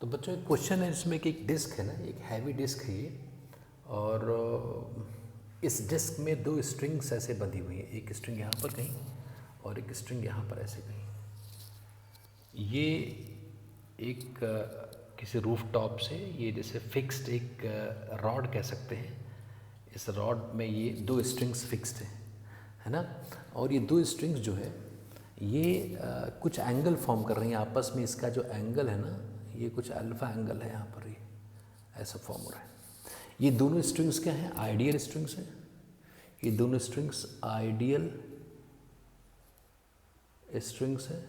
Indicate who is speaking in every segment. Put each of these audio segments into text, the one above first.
Speaker 1: तो बच्चों एक क्वेश्चन है जिसमें कि एक डिस्क है ना, एक हैवी डिस्क है ये, और इस डिस्क में दो स्ट्रिंग्स ऐसे बंधी हुई हैं, एक स्ट्रिंग यहाँ पर कहीं और एक स्ट्रिंग यहाँ पर ऐसे कहीं। ये एक किसी रूफ टॉप से ये जैसे फिक्स्ड एक रॉड कह सकते हैं। इस रॉड में ये दो स्ट्रिंग्स फिक्स्ड हैं, है ना। और ये दो स्ट्रिंग्स जो है ये कुछ एंगल फॉर्म कर रही हैं आपस में। इसका जो एंगल है ना, ये कुछ अल्फ़ा एंगल है यहाँ पर, ये ऐसा फॉर्म हो रहा है। ये दोनों स्ट्रिंग्स क्या हैं? आइडियल स्ट्रिंग्स हैं। ये दोनों स्ट्रिंग्स आइडियल स्ट्रिंग्स हैं।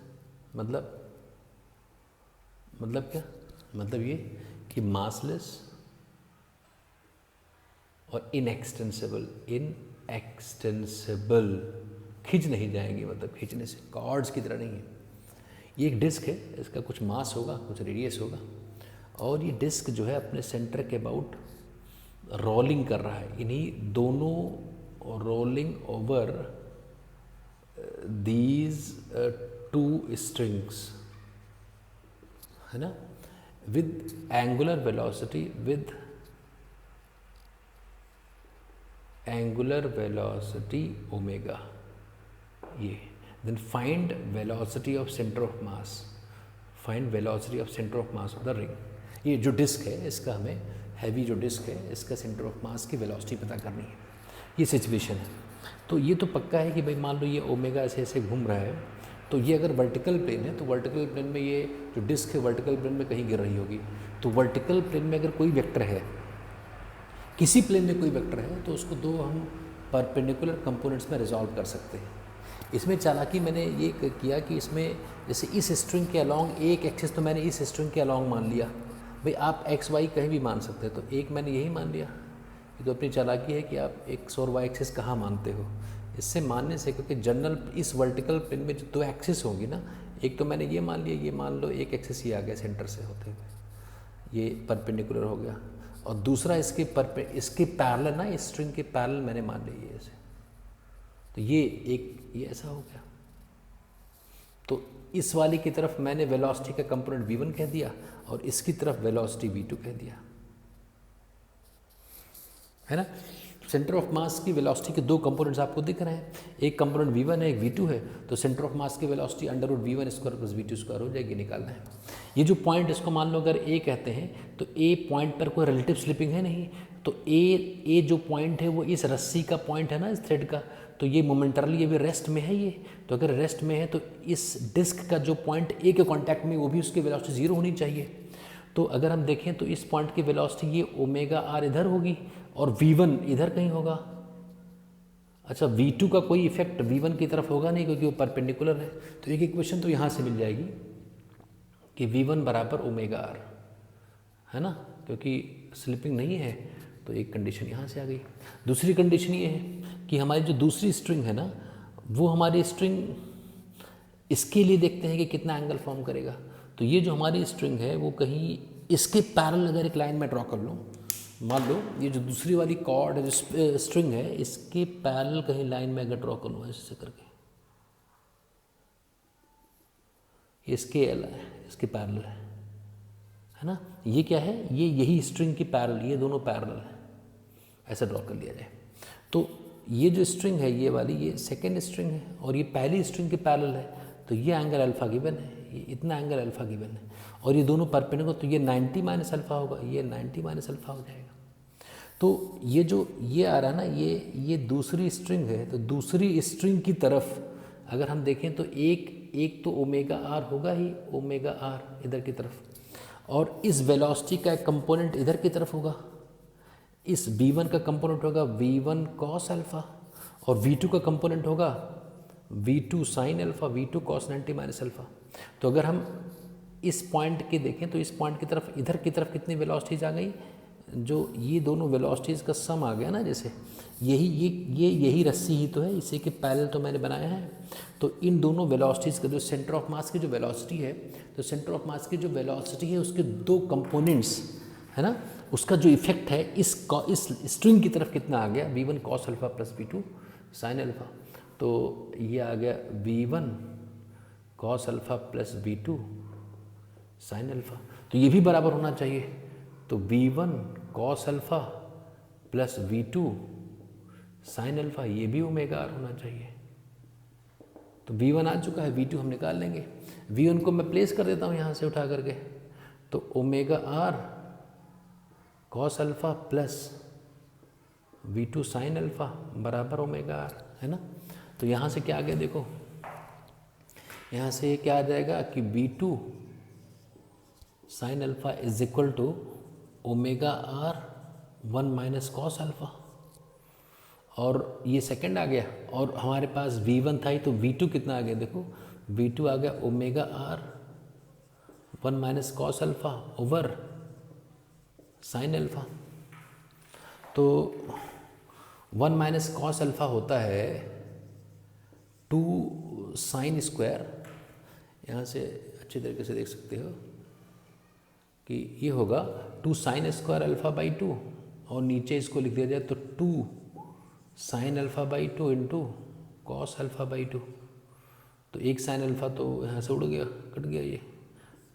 Speaker 1: मतलब क्या? मतलब ये कि मासलेस और इनएक्सटेंसिबल खिंच नहीं जाएंगे, मतलब खींचने से कॉर्ड्स की तरह नहीं है। ये एक डिस्क है, इसका कुछ मास होगा, कुछ रेडियस होगा, और ये डिस्क जो है अपने सेंटर के अबाउट रोलिंग कर रहा है। इन्हीं दोनों rolling over these two strings, है ना, विद एंगुलर वेलोसिटी ओमेगा। ये then find velocity of centre of mass of the ring. ये जो डिस्क है इसका हमें, हैवी जो डिस्क है इसका सेंटर ऑफ मास की वेलोसिटी पता करनी है। ये सिचुएशन है। तो ये तो पक्का है कि भाई मान लो ये ओमेगा ऐसे ऐसे घूम रहा है, तो ये अगर वर्टिकल प्लेन है तो वर्टिकल प्लेन में ये जो डिस्क है वर्टिकल प्लेन में कहीं गिर रही होगी। तो वर्टिकल प्लेन में अगर कोई वेक्टर है, किसी प्लेन में कोई वेक्टर है, तो उसको दो हम परपेंडिकुलर कंपोनेंट्स में रिजॉल्व कर सकते हैं। इसमें चालाकी मैंने ये किया कि इसमें जैसे इस स्ट्रिंग के अलॉन्ग एक एक्सिस तो मैंने इस स्ट्रिंग के अलॉन्ग मान लिया। भाई आप एक्स वाई कहीं भी मान सकते हैं, तो एक मैंने यही मान लिया। ये तो अपनी चालाकी है कि आप एक्स और वाई एक्सिस कहाँ मानते हो। इससे मानने से, क्योंकि जनरल इस वर्टिकल प्लेन में जो दो एक्सिस होंगी ना, एक तो मैंने ये मान लिया, ये मान लो एक एक्सिस ही आ गया सेंटर से होते हुए, ये परपेंडिकुलर हो गया, और दूसरा इसके पैरेलल ना, इस स्ट्रिंग के पैरेलल मैंने मान लिया ये ऐसे, तो ये ऐसा हो गया। तो इस वाली की तरफ मैंने वेलोसिटी का कंपोनेंट v1 कह दिया और इसकी तरफ वेलोसिटी v2 कह दिया, है ना। सेंटर ऑफ मास की वेलोसिटी के दो कंपोनेंट्स आपको दिख रहे हैं, एक कंपोनेंट v1 है, एक v2 है। तो सेंटर ऑफ मास की velocity √v1 square plus v2 square हो जाएगी, निकालना है। ये जो पॉइंट, इसको मान लो अगर a कहते हैं, तो a पॉइंट पर कोई रिलेटिव स्लिपिंग है नहीं, तो a जो पॉइंट है वो इस रस्सी का पॉइंट है ना, इस थ्रेड का, तो ये मोमेंटरली ये भी रेस्ट में है ये। तो अगर रेस्ट में है तो इस डिस्क का जो पॉइंट ए के कांटेक्ट में, वो भी उसकी वेलोसिटी 0 होनी चाहिए। तो अगर हम देखें तो इस पॉइंट की वेलोसिटी ये ओमेगा आर इधर होगी और v1 इधर कहीं होगा। अच्छा, v2 का कोई इफेक्ट v1 की तरफ होगा नहीं क्योंकि वो परपेंडिकुलर है। तो एक इक्वेशन तो यहाँ से मिल जाएगी कि v1 बराबर ओमेगा आर, है ना, क्योंकि स्लिपिंग नहीं है। तो एक कंडीशन यहाँ से आ गई। दूसरी कंडीशन ये है कि हमारी जो दूसरी स्ट्रिंग है ना, वो हमारी स्ट्रिंग, इसके लिए देखते हैं कि कितना एंगल फॉर्म करेगा। तो ये जो हमारी स्ट्रिंग है वो कहीं इसके पैरेलल अगर एक लाइन में ड्रॉ कर लूँ, मान लो ये जो दूसरी वाली कॉर्ड है, जो स्ट्रिंग है, इसके पैरेलल कहीं लाइन में अगर ड्रॉ कर लूँ ऐसे करके, ये स्केल है, इसके पैरेलल है ना। ये क्या है? ये यही स्ट्रिंग की पैरेलल, ये दोनों पैरेलल है, ऐसा ड्रॉ कर लिया जाए। तो ये जो स्ट्रिंग है ये वाली, ये सेकेंड स्ट्रिंग है और ये पहली स्ट्रिंग के पैरेलल है। तो ये एंगल अल्फा गिवन है, ये इतना एंगल अल्फा गिवन है, और ये दोनों परपेंडिकुलर, तो ये 90 माइनस अल्फा होगा, ये 90 माइनस अल्फा हो जाएगा। तो ये जो ये आ रहा है ना, ये दूसरी स्ट्रिंग है। तो दूसरी स्ट्रिंग की तरफ अगर हम देखें तो एक तो ओमेगा आर होगा ही, ओमेगा आर इधर की तरफ, और इस वेलोसिटी का एक कंपोनेंट इधर की तरफ होगा। इस v1 का कंपोनेंट होगा v1 कॉस अल्फा, और v2 का कंपोनेंट होगा v2 sine alpha, v2 cos 90 minus alpha. तो अगर हम इस पॉइंट के देखें तो इस पॉइंट की तरफ, इधर की तरफ कितनी वेलोसिटीज आ गई? जो ये दोनों वेलोसिटीज़ का सम आ गया ना, जैसे यही रस्सी ही तो है, इसी के पैरेलल तो मैंने बनाया है। तो इन दोनों वेलोसिटीज़ का जो सेंटर ऑफ मास की जो वेलोसिटी है, तो सेंटर ऑफ मास की जो वेलोसिटी है उसके दो कंपोनेंट्स, है ना, उसका जो इफेक्ट है इस स्ट्रिंग की तरफ कितना आ गया? v1 cos alpha plus v2 sine alpha. तो ये आ गया v1 cos alpha plus v2 sine alpha, तो ये भी बराबर होना चाहिए। तो V1 cos alpha plus V2 sine alpha, ये भी ओमेगा आर होना चाहिए। तो V1 आ चुका है, V2 हम निकाल लेंगे। V1 को मैं प्लेस कर देता हूँ यहाँ से उठा करके, तो omega r cos alpha plus V2 sine alpha बराबर ओमेगा आर, है ना। तो यहाँ से क्या आ गया देखो, यहाँ से क्या आ जाएगा कि V2 sine alpha is equal to omega r 1 minus cos alpha, और ये सेकंड आ गया, और हमारे पास V1 था ही, तो V2 कितना आ गया देखो, V2 आ गया omega r 1 minus cos alpha over sine alpha. तो 1 माइनस कॉस अल्फ़ा होता है 2 साइन स्क्वायर, यहाँ से अच्छी तरीके से देख सकते हो कि ये होगा 2 साइन स्क्वायर अल्फ़ा बाई 2, और नीचे इसको लिख दिया जाए तो 2 sine alpha by 2 into cos alpha by 2। तो एक साइन अल्फ़ा तो यहाँ से उड़ गया, कट गया, ये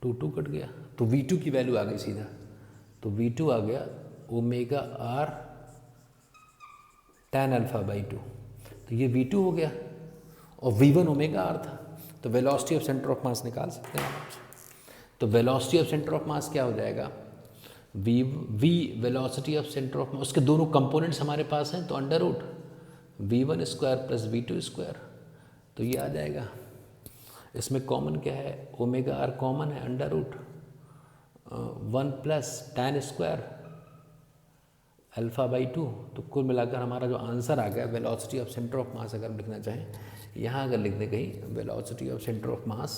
Speaker 1: 2 कट गया, तो V2 की वैल्यू आ गई सीधा। तो V2 आ गया omega r tan alpha by 2, तो ये V2 हो गया, और V1 ओमेगा आर था। तो velocity of centre of mass निकाल सकते हैं आप। तो velocity of centre of mass क्या हो जाएगा, V velocity of centre of mass, उसके दोनों कंपोनेंट्स हमारे पास हैं, तो under root V1 square plus V2 square, तो ये आ जाएगा। इसमें कॉमन क्या है, ओमेगा आर कॉमन है, under root 1 plus tan square alpha by 2। तो कुल मिलाकर हमारा जो आंसर आ गया वेलोसिटी ऑफ सेंटर ऑफ मास, अगर हम लिखना चाहें यहाँ, अगर लिख दें कहीं वेलोसिटी ऑफ सेंटर ऑफ मास,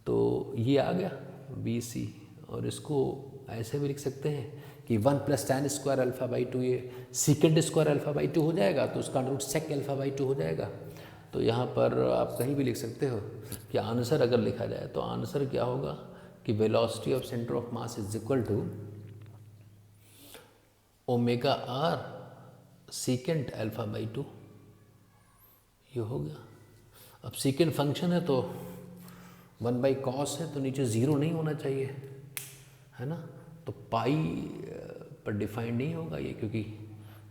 Speaker 1: तो ये आ गया BC, और इसको ऐसे भी लिख सकते हैं कि 1 plus tan square alpha by 2, ये सीकेंड स्क्वायर अल्फ़ा बाई 2 हो जाएगा, तो उसका under root sec alpha by 2 हो जाएगा। तो यहाँ पर आप कहीं भी लिख सकते हो कि आंसर अगर लिखा जाए तो आंसर क्या होगा कि velocity of centre of mass is equal to omega r secant alpha by 2, ये हो गया। अब सीकेंट फंक्शन है तो 1 बाई कॉस है, तो नीचे 0 नहीं होना चाहिए, है ना। तो पाई पर डिफाइंड नहीं होगा ये, क्योंकि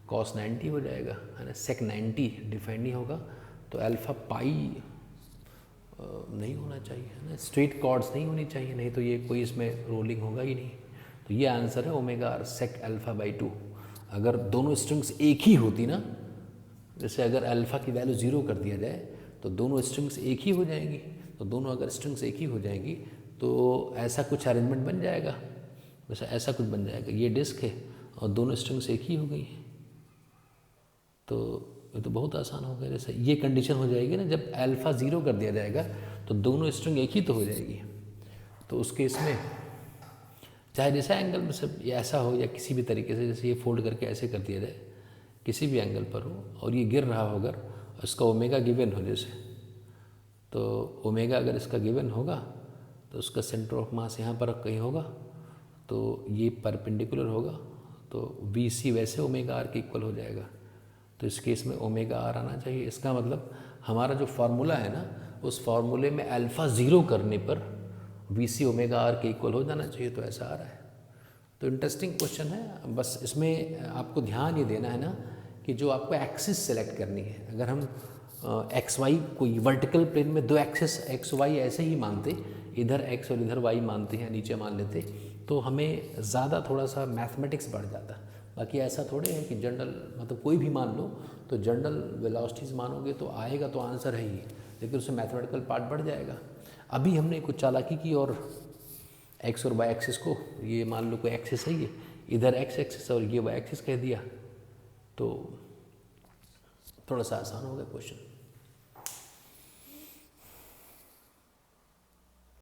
Speaker 1: कॉस 90 हो जाएगा, है ना। सेक 90 डिफाइंड नहीं होगा, तो अल्फ़ा पाई नहीं होना चाहिए, है ना। स्ट्रेट कॉर्ड्स नहीं होनी चाहिए, नहीं तो ये कोई इसमें रोलिंग होगा ही नहीं। तो ये आंसर है omega r sec alpha by 2। अगर दोनों स्ट्रिंग्स एक ही होती ना, जैसे अगर अल्फ़ा की वैल्यू 0 कर दिया जाए तो दोनों स्ट्रिंग्स एक ही हो जाएंगी, तो दोनों अगर स्ट्रिंग्स एक ही हो जाएंगी तो ऐसा कुछ अरेंजमेंट बन जाएगा, वैसे ऐसा कुछ बन जाएगा, ये डिस्क है और दोनों स्ट्रिंग्स एक ही हो गई, तो ये तो बहुत आसान हो गया। जैसे ये कंडीशन हो जाएगी ना, जब अल्फ़ा 0 कर दिया जाएगा तो दोनों स्ट्रिंग एक ही तो हो जाएगी। तो उस केस में चाहे जैसा एंगल में सब ये ऐसा हो, या किसी भी तरीके से, जैसे ये फोल्ड करके ऐसे कर दिया जाए, किसी भी एंगल पर हो, और ये गिर रहा हो, अगर इसका ओमेगा गिवन हो, जैसे तो ओमेगा अगर इसका गिवन होगा तो उसका सेंटर ऑफ मास यहाँ पर कहीं होगा, तो ये परपेंडिकुलर होगा, तो BC वैसे ओमेगा आर के इक्वल हो जाएगा। तो इस केस में ओमेगा आर आना चाहिए। इसका मतलब हमारा जो फार्मूला है ना, उस फार्मूले में अल्फ़ा 0 करने पर BC ओमेगा आर के इक्वल हो जाना चाहिए, तो ऐसा आ रहा है। तो इंटरेस्टिंग क्वेश्चन है। बस इसमें आपको ध्यान ये देना है ना कि जो आपको एक्सिस सेलेक्ट करनी है, अगर हम XY कोई वर्टिकल प्लेन में दो एक्सिस XY ऐसे ही मानते, इधर X और इधर Y मानते हैं, नीचे मान लेते, तो हमें ज़्यादा थोड़ा सा मैथमेटिक्स बढ़ जाता। बाकी ऐसा थोड़े है कि जनरल, मतलब कोई भी मान लो तो जनरल वेलोसिटीज़ मानोगे तो आएगा तो आंसर है ही, लेकिन उससे मैथमेटिकल पार्ट बढ़ जाएगा। अभी हमने कुछ चालाकी की और X और Y एक्सिस को, ये मान लो कोई एक्सिस है, ये इधर X एक्सिस और ये Y एक्सिस कह दिया, तो थोड़ा सा आसान हो गया क्वेश्चन।